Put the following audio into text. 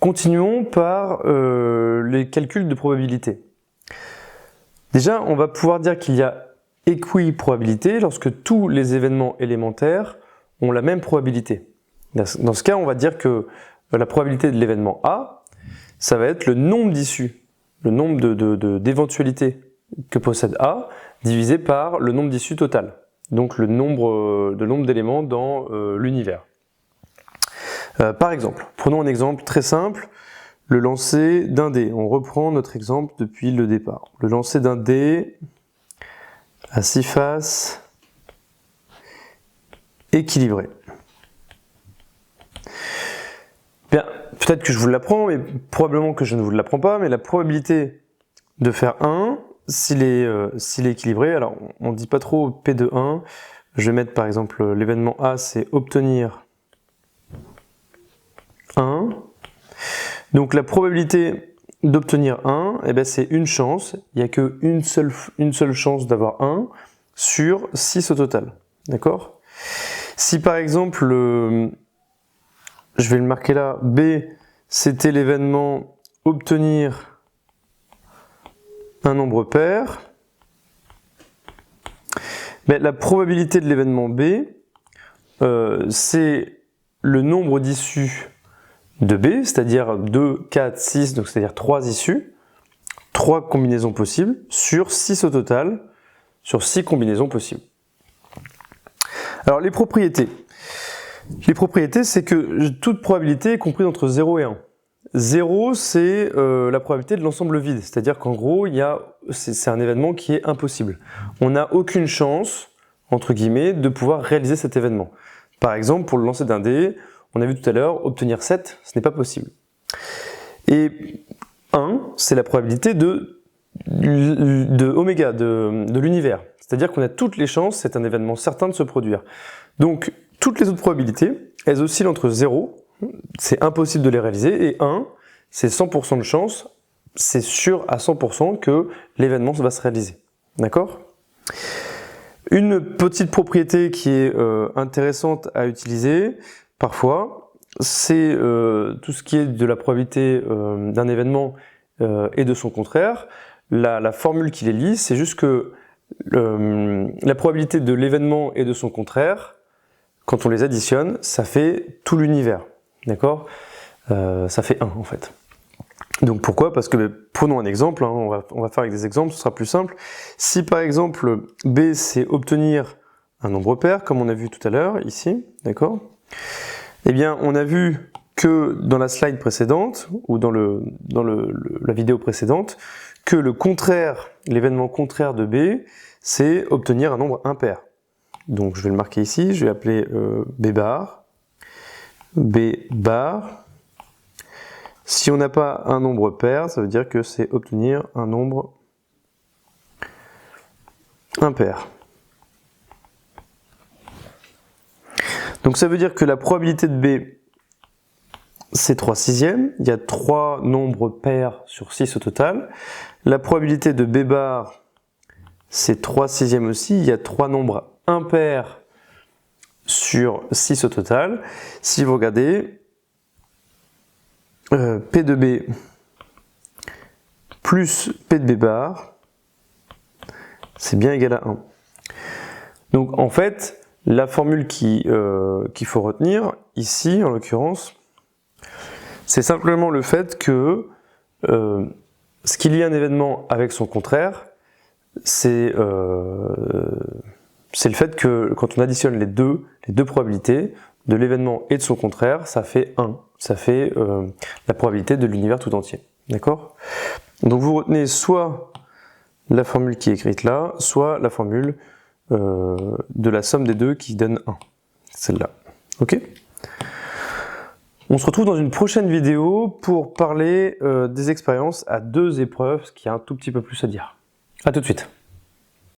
Continuons par les calculs de probabilité. Déjà, on va pouvoir dire qu'il y a équiprobabilité lorsque tous les événements élémentaires ont la même probabilité. Dans ce cas, on va dire que la probabilité de l'événement A, ça va être le nombre d'issues, le nombre d'éventualités que possède A, divisé par le nombre d'issues total, donc le nombre d'éléments dans l'univers. Par exemple, prenons un exemple très simple, le lancer d'un dé. On reprend notre exemple depuis le départ. Le lancer d'un dé à 6 faces équilibré. Bien, peut-être que je vous l'apprends, mais probablement que je ne vous l'apprends pas, mais la probabilité de faire 1, s'il est équilibré, alors on ne dit pas trop P de 1, je vais mettre par exemple l'événement A, c'est obtenir 1. Donc la probabilité d'obtenir 1, eh ben, c'est une chance, il n'y a qu'une seule chance d'avoir 1 sur 6 au total. D'accord? Si par exemple, je vais le marquer là, B, c'était l'événement obtenir un nombre pair, ben, la probabilité de l'événement B, c'est le nombre d'issues de B, c'est-à-dire 2, 4, 6, donc c'est-à-dire 3 issues, 3 combinaisons possibles, sur 6 au total, sur 6 combinaisons possibles. Alors les propriétés. Les propriétés, c'est que toute probabilité est comprise entre 0 et 1. 0, c'est la probabilité de l'ensemble vide, c'est-à-dire qu'en gros, c'est un événement qui est impossible. On n'a aucune chance, entre guillemets, de pouvoir réaliser cet événement. Par exemple, pour le lancer d'un dé, on a vu tout à l'heure, obtenir 7, ce n'est pas possible. Et 1, c'est la probabilité de oméga, de l'univers. C'est-à-dire qu'on a toutes les chances, c'est un événement certain de se produire. Donc, toutes les autres probabilités, elles oscillent entre 0, c'est impossible de les réaliser, et 1, c'est 100% de chance, c'est sûr à 100% que l'événement va se réaliser. D'accord ? Une petite propriété qui est intéressante à utiliser, parfois, c'est tout ce qui est de la probabilité d'un événement et de son contraire. La formule qui les lie, c'est juste que la probabilité de l'événement et de son contraire, quand on les additionne, ça fait tout l'univers. D'accord ? Ça fait 1 en fait. Donc pourquoi ? Parce que prenons un exemple, hein, on va faire avec des exemples, ce sera plus simple. Si par exemple B c'est obtenir un nombre pair, comme on a vu tout à l'heure ici, d'accord ? Eh bien on a vu que dans la slide précédente, ou dans la vidéo précédente, que le contraire, l'événement contraire de B, c'est obtenir un nombre impair. Donc je vais le marquer ici, je vais appeler B bar, B bar. Si on n'a pas un nombre pair, ça veut dire que c'est obtenir un nombre impair. Donc ça veut dire que la probabilité de B, c'est 3/6. Il y a 3 nombres pairs sur 6 au total. La probabilité de B bar, c'est 3/6 aussi. Il y a 3 nombres impairs sur 6 au total. Si vous regardez, P de B plus P de B bar, c'est bien égal à 1. Donc en fait, la formule qu'il faut retenir, ici en l'occurrence, c'est simplement le fait que ce qu'il y a un événement avec son contraire, c'est le fait que quand on additionne les deux probabilités, de l'événement et de son contraire, ça fait 1. Ça fait la probabilité de l'univers tout entier. D'accord ? Donc vous retenez soit la formule qui est écrite là, soit la formule de la somme des deux qui donne 1. Celle-là. Ok ? On se retrouve dans une prochaine vidéo pour parler des expériences à 2 épreuves, ce qui a un tout petit peu plus à dire. À tout de suite.